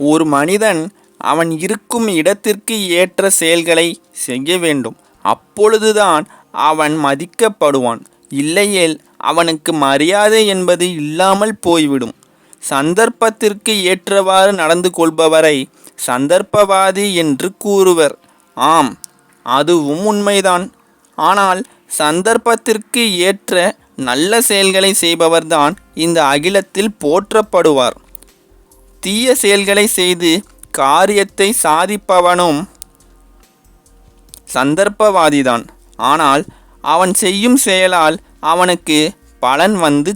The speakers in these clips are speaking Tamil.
ஒரு மனிதன் அவன் இருக்கும் இடத்திற்கு ஏற்ற செயல்களை செய்ய வேண்டும். அப்பொழுதுதான் அவன் மதிக்கப்படுவான். இல்லையேல் அவனுக்கு மரியாதை என்பது இல்லாமல் போய்விடும். சந்தர்ப்பத்திற்கு ஏற்றவாறு நடந்து கொள்பவரை சந்தர்ப்பவாதி என்று கூறுவர். ஆம், அதுவும் உண்மைதான். ஆனால் சந்தர்ப்பத்திற்கு ஏற்ற நல்ல செயல்களை செய்பவர்தான் இந்த அகிலத்தில் போற்றப்படுவார். தீய செயல்களை செய்து காரியத்தை சாதிப்பவனும் சந்தர்ப்பவாதிதான். ஆனால் அவன் செய்யும் செயலால் அவனுக்கு பலன் வந்து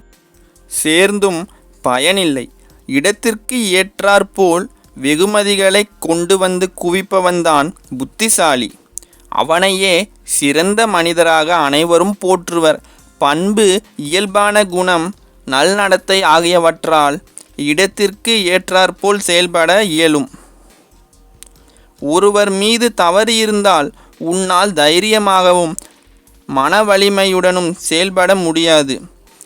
சேர்ந்தும் பயனில்லை. இடத்திற்கு ஏற்றாற்போல் வெகுமதிகளை கொண்டு வந்து குவிப்பவன்தான் புத்திசாலி. அவனையே சிறந்த மனிதராக அனைவரும் போற்றுவர். பண்பு, இயல்பான குணம், நல்நடத்தை ஆகியவற்றால் இடத்திற்கு ஏற்றாற்போல் செயல்பட இயலும். ஒருவர் மீது தவறு இருந்தால் உன்னால் தைரியமாகவும் மன வலிமையுடனும் செயல்பட முடியாது.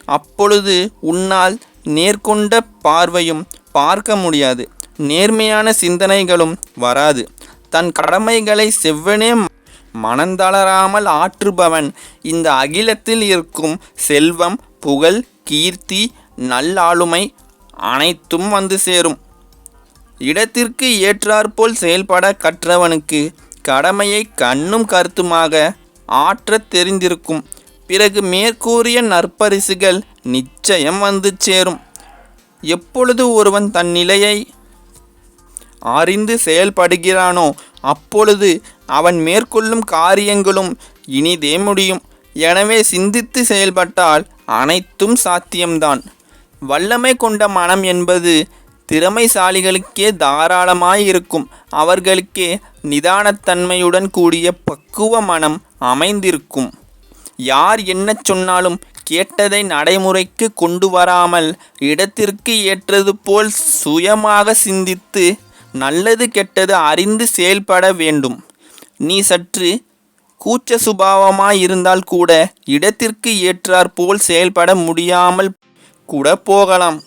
அப்பொழுது உன்னால் நேர்கொண்ட பார்வையும் பார்க்க முடியாது. நேர்மையான சிந்தனைகளும் வராது. தன் கடமைகளை செவ்வனே மனந்தளராமல் ஆற்றுபவன் இந்த அகிலத்தில் இருக்கும் செல்வம், புகழ், கீர்த்தி, நல்லாளுமை அனைத்தும் வந்து சேரும். இடத்திற்கு ஏற்றாற்போல் செயல்பட கற்றவனுக்கு கடமையை கண்ணும் கருத்துமாக ஆற்றத் தெரிந்திருக்கும். பிறகு மேற்கூறிய நற்பரிசுகள் நிச்சயம் வந்து சேரும். எப்பொழுது ஒருவன் தன் நிலையை அறிந்து செயல்படுகிறானோ அப்பொழுது அவன் மேற்கொள்ளும் காரியங்களும் இனிதே முடியும். எனவே சிந்தித்து செயல்பட்டால் அனைத்தும் சாத்தியம்தான். வல்லமை கொண்ட மனம் என்பது திறமைசாலிகளுக்கே தாராளமாயிருக்கும். அவர்களுக்கே நிதானத்தன்மையுடன் கூடிய பக்குவ மனம் அமைந்திருக்கும். யார் என்ன சொன்னாலும் கேட்டதை நடைமுறைக்கு கொண்டு வராமல் இடத்திற்கு ஏற்றது போல் சுயமாக சிந்தித்து நல்லது கெட்டது அறிந்து செயல்பட வேண்டும். நீ சற்று கூச்ச சுபாவமாயிருந்தால் கூட இடத்திற்கு ஏற்றாற்போல் செயல்பட முடியாமல் கூட போகலாம்.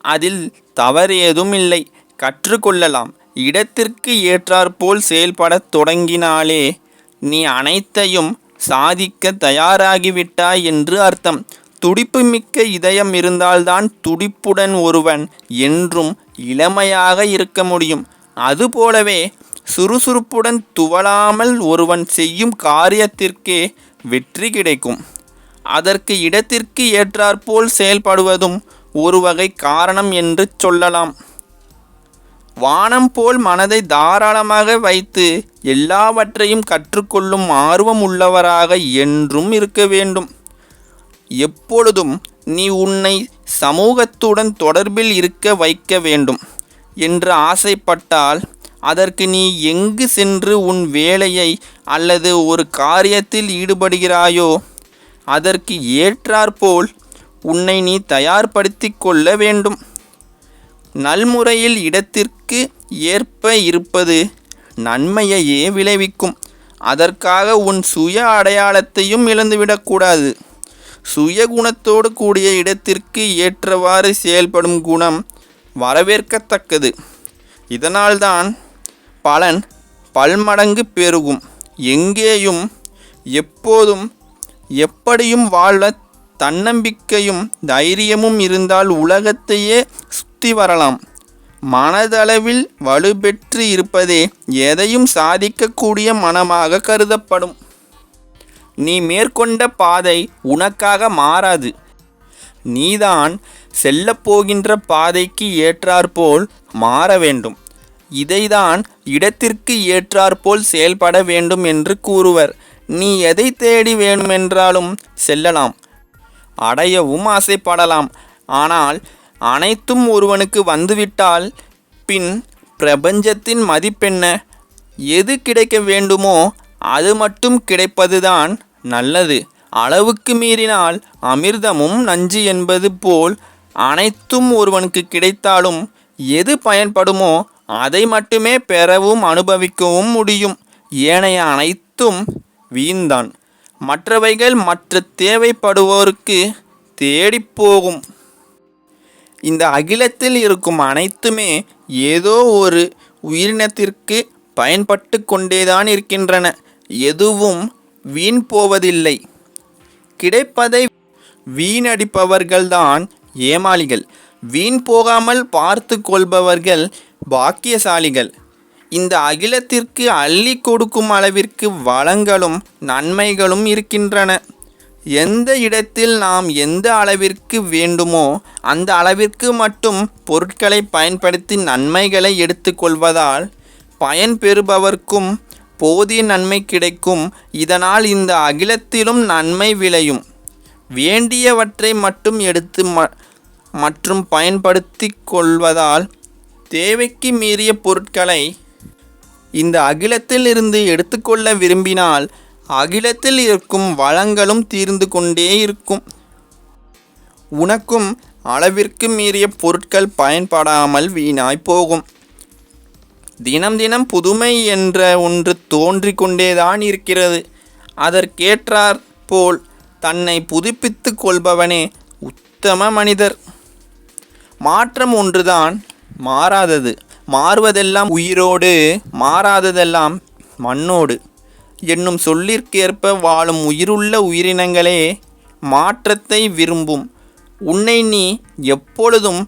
அதில் தவறேதும் இல்லை. கற்றுக்கொள்ளலாம். இடத்திற்கு ஏற்றாற்போல் செயல்படத் தொடங்கினாலே நீ அனைத்தையும் சாதிக்க தயாராகிவிட்டாய் என்று அர்த்தம். துடிப்பு மிக்க இதயம் இருந்தால்தான் துடிப்புடன் ஒருவன் என்றும் இளமையாக இருக்க முடியும். அதுபோலவே சுறுசுறுப்புடன் துவளாமல் ஒருவன் செய்யும் காரியத்திற்கே வெற்றி கிடைக்கும். அதற்கு இடத்திற்கு ஏற்றாற்போல் செயல்படுவதும் ஒரு வகை காரணம் என்று சொல்லலாம். வானம் போல் மனதை தாராளமாக வைத்து எல்லாவற்றையும் கற்றுக்கொள்ளும் ஆர்வம் உள்ளவராக என்றும் இருக்க வேண்டும். எப்பொழுதும் நீ உன்னை சமூகத்துடன் தொடர்பில் இருக்க வைக்க வேண்டும் என்று ஆசைப்பட்டால் அதற்கு நீ எங்கு சென்று உன் வேலையை அல்லது ஒரு காரியத்தில் ஈடுபடுகிறாயோ அதற்கு ஏற்றாற்போல் உன்னை நீ தயார்படுத்தி கொள்ள வேண்டும். நல்முறையில் இடத்திற்கு ஏற்ப இருப்பது நன்மையையே விளைவிக்கும். அதற்காக உன் சுய அடையாளத்தையும் இழந்துவிடக்கூடாது. சுய குணத்தோடு கூடிய இடத்திற்கு ஏற்றவாறு செயல்படும் குணம் வரவேற்கத்தக்கது. இதனால்தான் பலன் பல்மடங்கு பெருகும். எங்கேயும் எப்போதும் எப்படியும் வாழ தன்னம்பிக்கையும் தைரியமும் இருந்தால் உலகத்தையே சுற்றி வரலாம். மனதளவில் வலுப்பெற்று இருப்பதே எதையும் சாதிக்கக்கூடிய மனமாக கருதப்படும். நீ மேற்கொண்ட பாதை உனக்காக மாறாது. நீதான் செல்லப்போகின்ற பாதைக்கு ஏற்றாற்போல் மாற வேண்டும். இதைதான் இடத்திற்கு ஏற்றாற்போல் செயல்பட வேண்டும் என்று கூறுவர். நீ எதை தேடி வேண்டுமென்றாலும் செல்லலாம், அடையவும் ஆசைப்படலாம். ஆனால் அனைத்தும் ஒருவனுக்கு வந்துவிட்டால் பின் பிரபஞ்சத்தின் மதிப்பென்ன? எது கிடைக்க வேண்டுமோ அது மட்டும் கிடைப்பதுதான் நல்லது. அளவுக்கு மீறினால் அமிர்தமும் நஞ்சு என்பது போல் அனைத்தும் ஒருவனுக்கு கிடைத்தாலும் எது பயன்படுமோ அதை மட்டுமே பெறவும் அனுபவிக்கவும் முடியும். ஏனைய அனைத்தும் வீண்தான். மற்றவைகள் மற்ற தேவைப்படுவோருக்கு தேடிப்போகும். இந்த அகிலத்தில் இருக்கும் அனைத்துமே ஏதோ ஒரு உயிரினத்திற்கு பயன்பட்டு கொண்டேதான் இருக்கின்றன. எதுவும் வீண் போவதில்லை. கிடைப்பதை வீணடிப்பவர்கள்தான் ஏமாளிகள். வீண் போகாமல் பார்த்து கொள்பவர்கள் பாக்கியசாலிகள். இந்த அகிலத்திற்கு அள்ளி கொடுக்கும் அளவிற்கு வளங்களும் நன்மைகளும் இருக்கின்றன. எந்த இடத்தில் நாம் எந்த அளவிற்கு வேண்டுமோ அந்த அளவிற்கு மட்டும் பொருட்களை பயன்படுத்தி நன்மைகளை எடுத்துக்கொள்வதால் பயன் பெறுபவர்க்கும் போதிய நன்மை கிடைக்கும். இதனால் இந்த அகிலத்திலும் நன்மை விளையும். வேண்டியவற்றை மட்டும் எடுத்து மற்றும் பயன்படுத்தி கொள்வதால் தேவைக்கு மீறிய பொருட்களை இந்த அகிலத்தில் இருந்து எடுத்துக்கொள்ள விரும்பினால் அகிலத்தில் இருக்கும் வளங்களும் தீர்ந்து கொண்டே இருக்கும். உனக்கும் அளவிற்கு மீறிய பொருட்கள் பயன்படாமல் வீணாய் போகும். தினம் தினம் புதுமை என்ற ஒன்று தோன்றிக் கொண்டேதான் இருக்கிறது. அதற்கேற்றாற் போல் தன்னை புதுப்பித்து கொள்பவனே உத்தம மனிதர். மாற்றம் ஒன்றுதான் மாறாதது. மாறுவதெல்லாம் உயிரோடு, மாறாததெல்லாம் மண்ணோடு என்னும் சொல்லிற்கேற்ப வாழும் உயிருள்ள உயிரினங்களே மாற்றத்தை விரும்பும். உன்னை நீ எப்பொழுதும்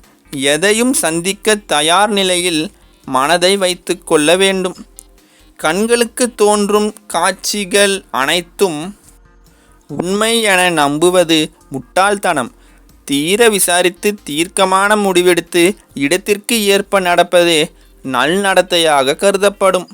எதையும் சந்திக்க தயார் நிலையில் மனதை வைத்து கொள்ள வேண்டும். கண்களுக்கு தோன்றும் காட்சிகள் அனைத்தும் உண்மை என நம்புவது முட்டாள்தனம். தீர விசாரித்து தீர்க்கமான முடிவெடுத்து இடத்திற்கு ஏற்ப நடப்பதே நல்நடத்தையாக கருதப்படும்.